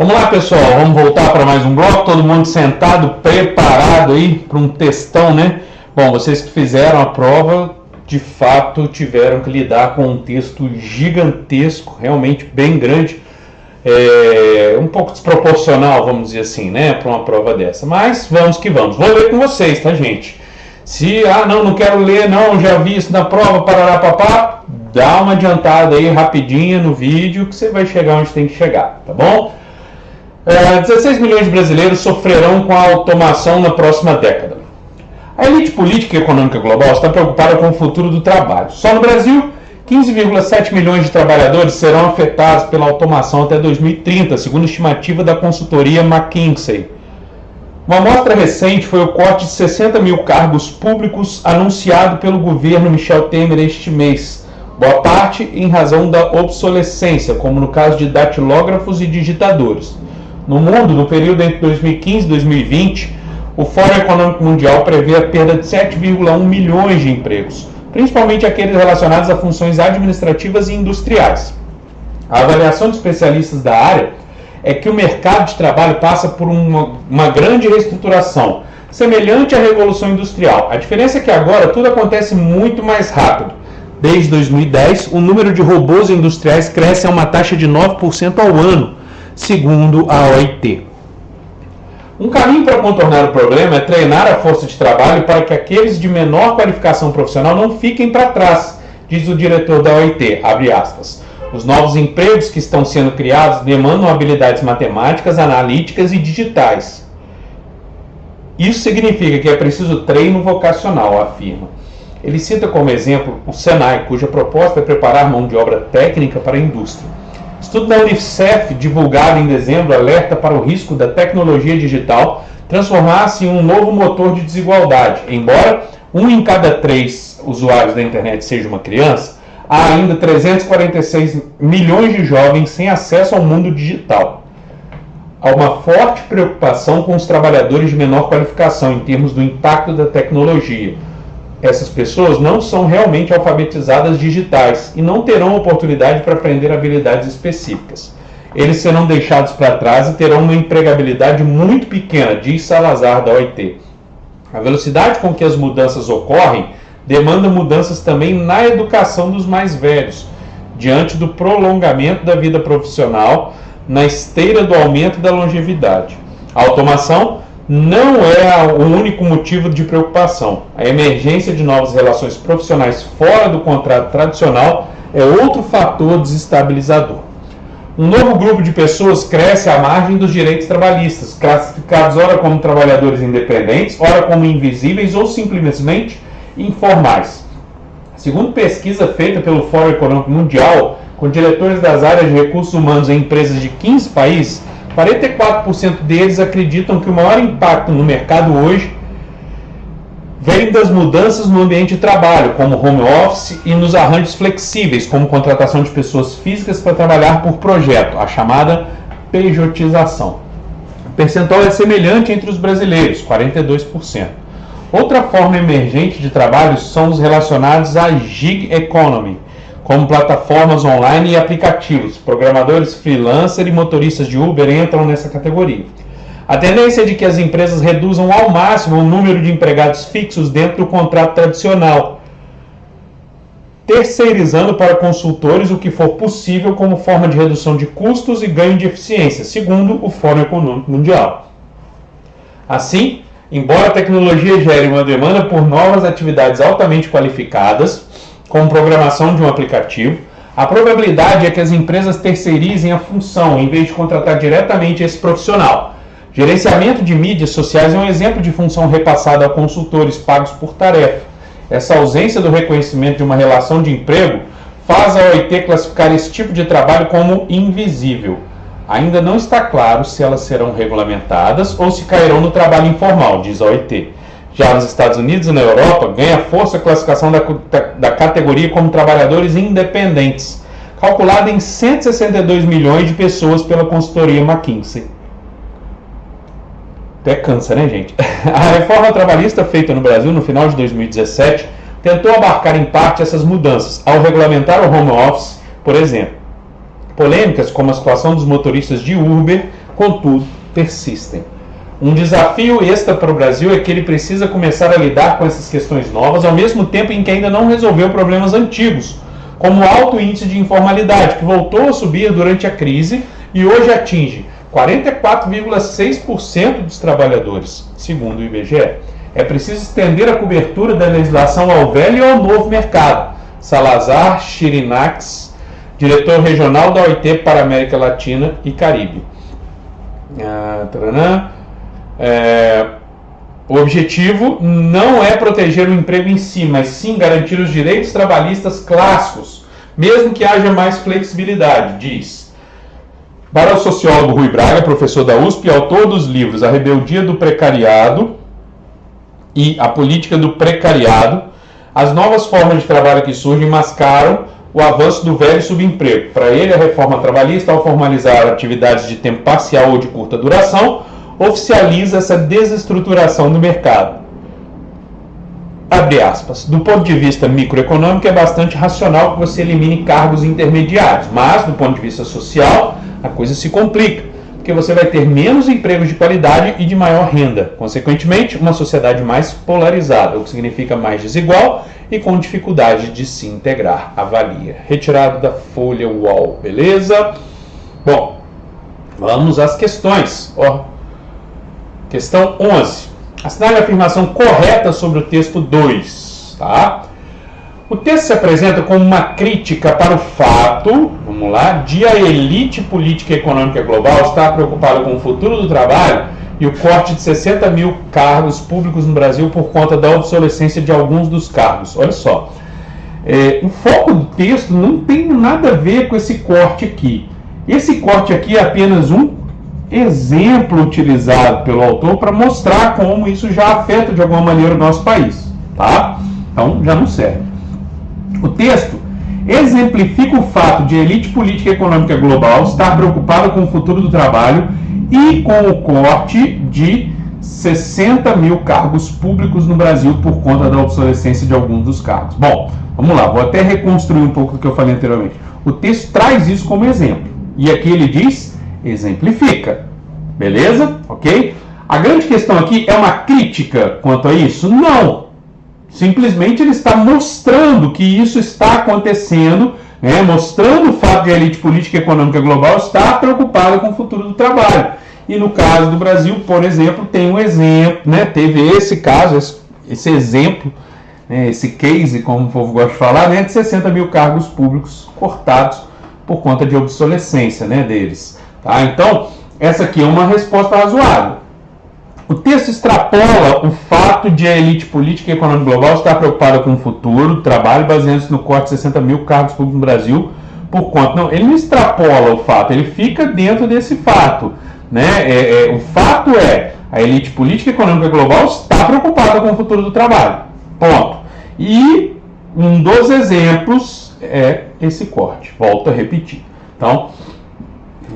Vamos lá, pessoal, vamos voltar para mais um bloco, todo mundo sentado, preparado aí para um textão, né? Bom, vocês que fizeram a prova, de fato, tiveram que lidar com um texto gigantesco, realmente bem grande, um pouco desproporcional, vamos dizer assim, né, para uma prova dessa. Mas vamos que vamos. Vou ler com vocês, tá, gente? Se, não quero ler, não, já vi isso na prova, parará, papá, dá uma adiantada aí rapidinha no vídeo que você vai chegar onde tem que chegar, tá bom? 16 milhões de brasileiros sofrerão com a automação na próxima década. A elite política e econômica global está preocupada com o futuro do trabalho. Só no Brasil, 15,7 milhões de trabalhadores serão afetados pela automação até 2030, segundo a estimativa da consultoria McKinsey. Uma amostra recente foi o corte de 60 mil cargos públicos anunciado pelo governo Michel Temer este mês, boa parte em razão da obsolescência, como no caso de datilógrafos e digitadores. No mundo, no período entre 2015 e 2020, o Fórum Econômico Mundial prevê a perda de 7,1 milhões de empregos, principalmente aqueles relacionados a funções administrativas e industriais. A avaliação de especialistas da área é que o mercado de trabalho passa por uma grande reestruturação, semelhante à Revolução Industrial. A diferença é que agora tudo acontece muito mais rápido. Desde 2010, o número de robôs industriais cresce a uma taxa de 9% ao ano, segundo a OIT. Um caminho para contornar o problema é treinar a força de trabalho para que aqueles de menor qualificação profissional não fiquem para trás, diz o diretor da OIT, abre aspas. Os novos empregos que estão sendo criados demandam habilidades matemáticas, analíticas e digitais. Isso significa que é preciso treino vocacional, afirma. Ele cita como exemplo o Senai, cuja proposta é preparar mão de obra técnica para a indústria. Estudo da Unicef, divulgado em dezembro, alerta para o risco da tecnologia digital transformar-se em um novo motor de desigualdade. Embora 1 em cada 3 usuários da internet seja uma criança, há ainda 346 milhões de jovens sem acesso ao mundo digital. Há uma forte preocupação com os trabalhadores de menor qualificação em termos do impacto da tecnologia. Essas pessoas não são realmente alfabetizadas digitais e não terão oportunidade para aprender habilidades específicas. Eles serão deixados para trás e terão uma empregabilidade muito pequena, diz Salazar da OIT. A velocidade com que as mudanças ocorrem demanda mudanças também na educação dos mais velhos, diante do prolongamento da vida profissional, na esteira do aumento da longevidade. A automação não é o único motivo de preocupação. A emergência de novas relações profissionais fora do contrato tradicional é outro fator desestabilizador. Um novo grupo de pessoas cresce à margem dos direitos trabalhistas, classificados ora como trabalhadores independentes, ora como invisíveis ou simplesmente informais. Segundo pesquisa feita pelo Fórum Econômico Mundial, com diretores das áreas de recursos humanos em empresas de 15 países, 44% deles acreditam que o maior impacto no mercado hoje vem das mudanças no ambiente de trabalho, como home office, e nos arranjos flexíveis, como contratação de pessoas físicas para trabalhar por projeto, a chamada pejotização. O percentual é semelhante entre os brasileiros, 42%. Outra forma emergente de trabalho são os relacionados à gig economy, como plataformas online e aplicativos. Programadores, freelancer e motoristas de Uber entram nessa categoria. A tendência é de que as empresas reduzam ao máximo o número de empregados fixos dentro do contrato tradicional, terceirizando para consultores o que for possível como forma de redução de custos e ganho de eficiência, segundo o Fórum Econômico Mundial. Assim, embora a tecnologia gere uma demanda por novas atividades altamente qualificadas, como programação de um aplicativo, a probabilidade é que as empresas terceirizem a função, em vez de contratar diretamente esse profissional. Gerenciamento de mídias sociais é um exemplo de função repassada a consultores pagos por tarefa. Essa ausência do reconhecimento de uma relação de emprego faz a OIT classificar esse tipo de trabalho como invisível. Ainda não está claro se elas serão regulamentadas ou se cairão no trabalho informal, diz a OIT. Já nos Estados Unidos e na Europa, ganha força a classificação da categoria como trabalhadores independentes, calculada em 162 milhões de pessoas pela consultoria McKinsey. Até cansa, né, gente? A reforma trabalhista feita no Brasil no final de 2017 tentou abarcar em parte essas mudanças, ao regulamentar o home office, por exemplo. Polêmicas como a situação dos motoristas de Uber contudo, persistem. Um desafio extra para o Brasil é que ele precisa começar a lidar com essas questões novas, ao mesmo tempo em que ainda não resolveu problemas antigos, como o alto índice de informalidade, que voltou a subir durante a crise e hoje atinge 44,6% dos trabalhadores, segundo o IBGE. É preciso estender a cobertura da legislação ao velho e ao novo mercado. Salazar Chirinax, diretor regional da OIT para a América Latina e Caribe. O objetivo não é proteger o emprego em si, mas sim garantir os direitos trabalhistas clássicos, mesmo que haja mais flexibilidade, diz. Para o sociólogo Rui Braga, professor da USP e autor dos livros A Rebeldia do Precariado e A Política do Precariado, as novas formas de trabalho que surgem mascaram o avanço do velho subemprego. Para ele, a reforma trabalhista, ao formalizar atividades de tempo parcial ou de curta duração, oficializa essa desestruturação do mercado. Abre aspas. Do ponto de vista microeconômico, é bastante racional que você elimine cargos intermediários, mas, do ponto de vista social, a coisa se complica, porque você vai ter menos empregos de qualidade e de maior renda. Consequentemente, uma sociedade mais polarizada, o que significa mais desigual e com dificuldade de se integrar. Avalia. Retirado da Folha UOL, beleza? Bom, vamos às questões. Questão 11. Assinale a afirmação correta sobre o texto 2. Tá? O texto se apresenta como uma crítica para o fato, vamos lá, de a elite política e econômica global estar preocupada com o futuro do trabalho e o corte de 60 mil cargos públicos no Brasil por conta da obsolescência de alguns dos cargos. Olha só, o foco do texto não tem nada a ver com esse corte aqui. Esse corte aqui é apenas um exemplo utilizado pelo autor para mostrar como isso já afeta de alguma maneira o nosso país, tá? Então já não serve. O texto exemplifica o fato de a elite política e econômica global estar preocupada com o futuro do trabalho e com o corte de 60 mil cargos públicos no Brasil por conta da obsolescência de alguns dos cargos. Bom, vamos lá, vou até reconstruir um pouco do que eu falei anteriormente. O texto traz isso como exemplo, e aqui ele diz exemplifica, beleza? Ok? A grande questão aqui é uma crítica quanto a isso? Não! Simplesmente ele está mostrando que isso está acontecendo, né? Mostrando o fato de a elite política e econômica global estar preocupada com o futuro do trabalho. E no caso do Brasil, por exemplo, tem um exemplo, né? Teve esse caso, esse exemplo, né? Esse case, como o povo gosta de falar, né? De 60 mil cargos públicos cortados por conta de obsolescência, né, deles. Tá? Então, essa aqui é uma resposta razoável. O texto extrapola o fato de a elite política e econômica global estar preocupada com o futuro do trabalho, baseando-se no corte de 60 mil cargos públicos no Brasil por conta. Não, ele não extrapola o fato, ele fica dentro desse fato. Né? O fato é, a elite política e econômica global está preocupada com o futuro do trabalho. Ponto. E um dos exemplos é esse corte. Volto a repetir. Então,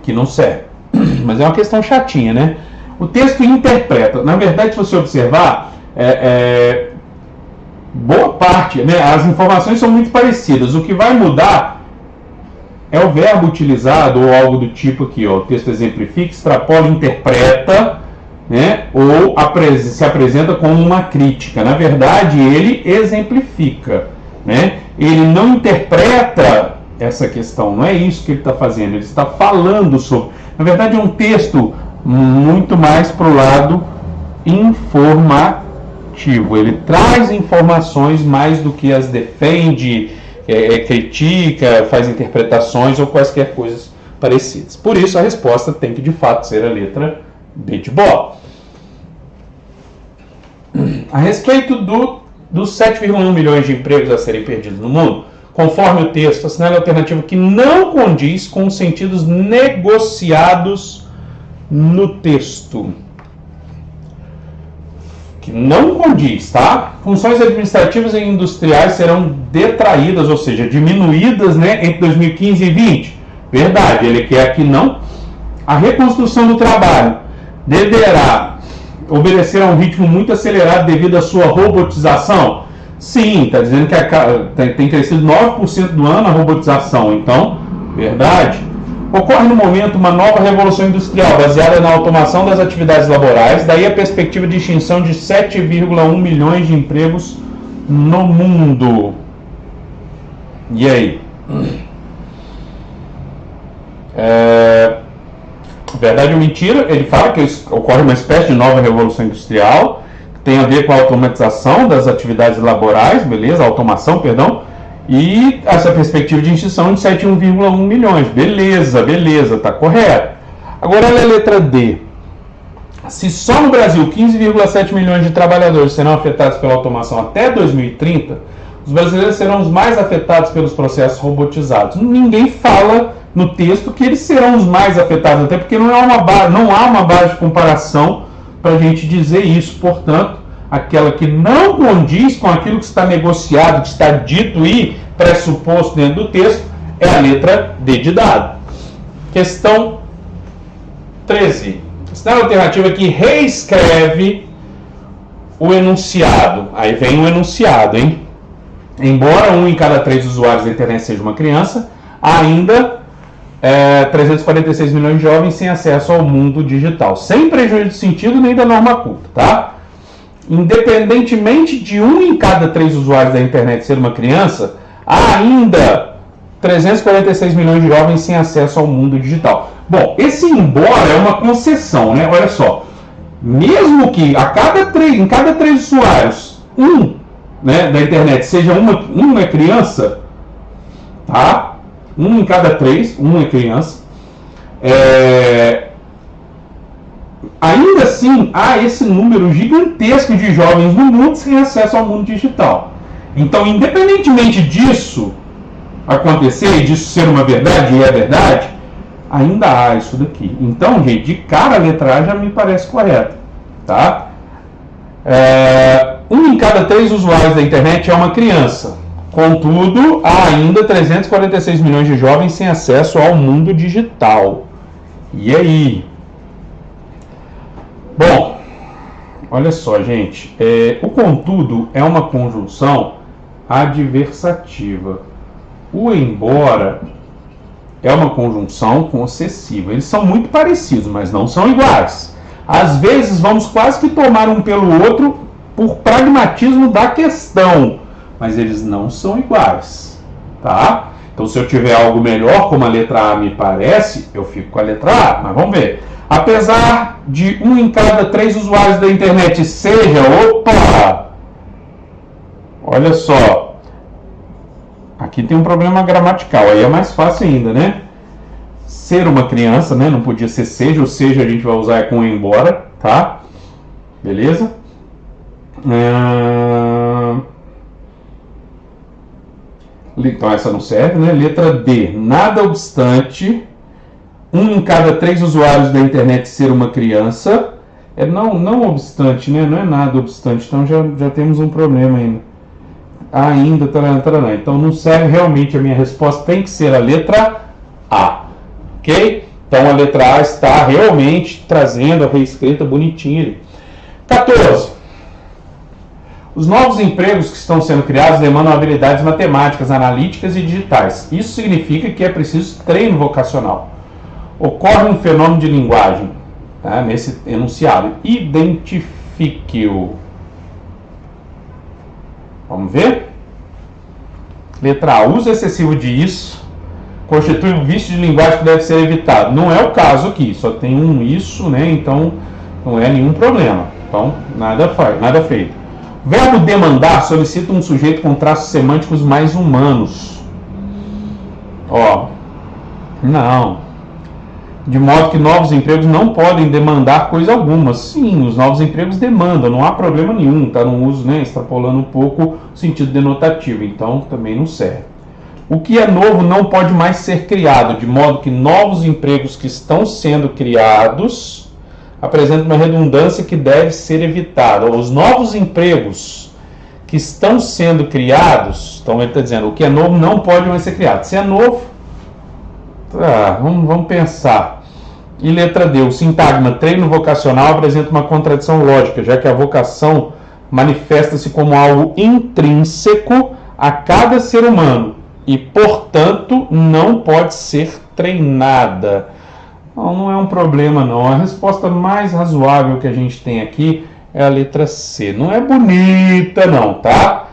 que não serve. Mas é uma questão chatinha, né? O texto interpreta. Na verdade, se você observar, boa parte, né, as informações são muito parecidas. O que vai mudar é o verbo utilizado ou algo do tipo aqui. Ó, o texto exemplifica, extrapola, interpreta, né, ou se apresenta como uma crítica. Na verdade, ele exemplifica. Né? Ele não interpreta essa questão, não é isso que ele está fazendo, ele está falando sobre. Na verdade, é um texto muito mais para o lado informativo. Ele traz informações mais do que as defende, critica, faz interpretações ou quaisquer coisas parecidas. Por isso, a resposta tem que, de fato, ser a letra B de bola. A respeito dos 7,1 milhões de empregos a serem perdidos no mundo, conforme o texto, assinale a alternativa que não condiz com os sentidos negociados no texto. Que não condiz, tá? Funções administrativas e industriais serão detraídas, ou seja, diminuídas, né, entre 2015 e 2020. Verdade, ele quer que não. A reconstrução do trabalho deverá obedecer a um ritmo muito acelerado devido à sua robotização. Sim, está dizendo que tem crescido 9% do ano a robotização. Então, verdade. Ocorre no momento uma nova revolução industrial baseada na automação das atividades laborais, daí a perspectiva de extinção de 7,1 milhões de empregos no mundo. E aí? Verdade ou mentira? Ele fala que ocorre uma espécie de nova revolução industrial, que tem a ver com a automatização das atividades laborais, beleza? Automação, perdão. E essa perspectiva de extinção de 7,1 milhões. Beleza, tá correto. Agora olha a letra D. Se só no Brasil 15,7 milhões de trabalhadores serão afetados pela automação até 2030, os brasileiros serão os mais afetados pelos processos robotizados. Ninguém fala no texto que eles serão os mais afetados, até porque não há uma base de comparação para a gente dizer isso. Portanto, aquela que não condiz com aquilo que está negociado, que está dito e pressuposto dentro do texto, é a letra D de dado. Questão 13. Questão alternativa que reescreve o enunciado. Aí vem o enunciado, hein? Embora 1 em cada 3 usuários da internet seja uma criança, ainda 346 milhões de jovens sem acesso ao mundo digital. Sem prejuízo de sentido nem da norma culta, tá? Independentemente de 1 em cada 3 usuários da internet ser uma criança, há ainda 346 milhões de jovens sem acesso ao mundo digital. Bom, esse embora é uma concessão, né? Olha só, mesmo que em cada 3 usuários, da internet seja uma criança, tá? 1 em cada 3, é criança. Ainda assim, há esse número gigantesco de jovens no mundo sem acesso ao mundo digital. Então, independentemente disso acontecer, e disso ser uma verdade, e é verdade, ainda há isso daqui. Então, gente, de cara a letra A já me parece correta, tá? 1 em cada 3 usuários da internet é uma criança. Contudo, há ainda 346 milhões de jovens sem acesso ao mundo digital. E aí? Bom, olha só, gente. O contudo é uma conjunção adversativa. O embora é uma conjunção concessiva. Eles são muito parecidos, mas não são iguais. Às vezes vamos quase que tomar um pelo outro por pragmatismo da questão, mas eles não são iguais, tá? Então, se eu tiver algo melhor, como a letra A me parece, eu fico com a letra A, mas vamos ver. Apesar de 1 em cada 3 usuários da internet seja... Opa! Olha só. Aqui tem um problema gramatical, aí é mais fácil ainda, né? Ser uma criança, né? Não podia ser seja, ou seja, a gente vai usar com embora, tá? Beleza? Então essa não serve, né? Letra D. Nada obstante, 1 em cada 3 usuários da internet ser uma criança. Não obstante, né? Não é nada obstante. Então já temos um problema ainda. Taranã. Então não serve realmente. A minha resposta tem que ser a letra A. Ok? Então a letra A está realmente trazendo a reescrita bonitinha ali. 14. Os novos empregos que estão sendo criados demandam habilidades matemáticas, analíticas e digitais. Isso significa que é preciso treino vocacional. Ocorre um fenômeno de linguagem, tá, nesse enunciado. Identifique-o. Vamos ver? Letra A. Uso excessivo de isso constitui um vício de linguagem que deve ser evitado. Não é o caso aqui, só tem um isso, né? Então não é nenhum problema. Então nada feito. Verbo demandar solicita um sujeito com traços semânticos mais humanos. Não. De modo que novos empregos não podem demandar coisa alguma. Sim, os novos empregos demandam, não há problema nenhum. Está no uso, né, extrapolando um pouco o sentido denotativo, então também não serve. O que é novo não pode mais ser criado, de modo que novos empregos que estão sendo criados apresenta uma redundância que deve ser evitada. Os novos empregos que estão sendo criados, então ele está dizendo, o que é novo não pode mais ser criado. Se é novo, vamos pensar. E letra D, o sintagma treino vocacional apresenta uma contradição lógica, já que a vocação manifesta-se como algo intrínseco a cada ser humano e, portanto, não pode ser treinada. Não é um problema não. A resposta mais razoável que a gente tem aqui é a letra C. Não é bonita não, tá?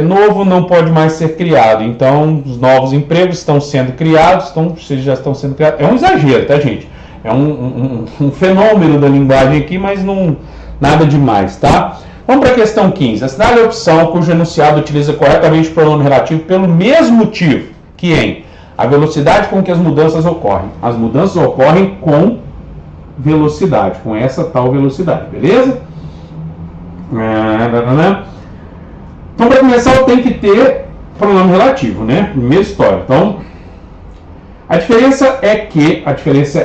Novo não pode mais ser criado. Então, os novos empregos estão sendo criados, então, se já estão sendo criados. É um exagero, tá, gente? É um fenômeno da linguagem aqui, mas não nada demais, tá? Vamos para a questão 15. Assinale a opção cujo enunciado utiliza corretamente o pronome relativo pelo mesmo motivo que em a velocidade com que as mudanças ocorrem. As mudanças ocorrem com velocidade, com essa tal velocidade, beleza? Então, para começar, eu tenho que ter pronome relativo, né? Primeira história. Então, a diferença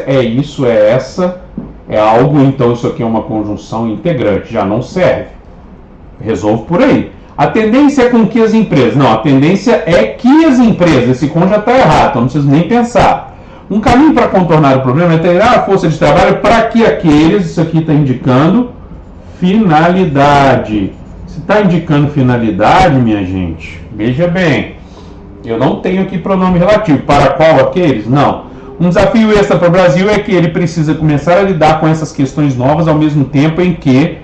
é isso, é essa, é algo, então isso aqui é uma conjunção integrante, já não serve. Resolvo por aí. A tendência é com que as empresas... Não, a tendência é que as empresas... Esse com já está errado, então não preciso nem pensar. Um caminho para contornar o problema é treinar a força de trabalho para que aqueles... Isso aqui está indicando finalidade. Se está indicando finalidade, minha gente, veja bem. Eu não tenho aqui pronome relativo. Para qual aqueles? Não. Um desafio extra para o Brasil é que ele precisa começar a lidar com essas questões novas ao mesmo tempo em que...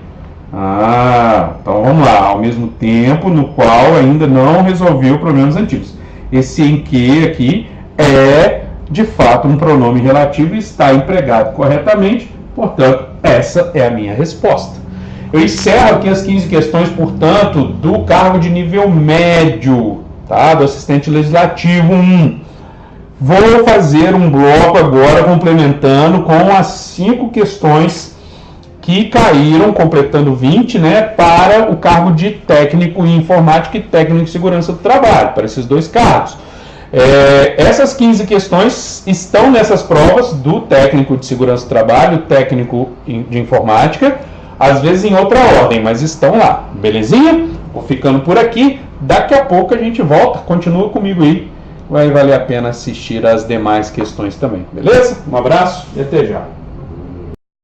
então vamos lá, ao mesmo tempo no qual ainda não resolveu problemas antigos. Esse em que aqui é de fato um pronome relativo e está empregado corretamente, portanto, essa é a minha resposta. Eu encerro aqui as 15 questões, portanto, do cargo de nível médio, tá? Do assistente legislativo 1. Vou fazer um bloco agora complementando com as 5 questões que caíram, completando 20, né, para o cargo de técnico em informática e técnico em segurança do trabalho, para esses dois cargos. Essas 15 questões estão nessas provas do técnico de segurança do trabalho, técnico de informática, às vezes em outra ordem, mas estão lá, belezinha? Vou ficando por aqui, daqui a pouco a gente volta, continua comigo aí, vai valer a pena assistir as demais questões também, beleza? Um abraço e até já!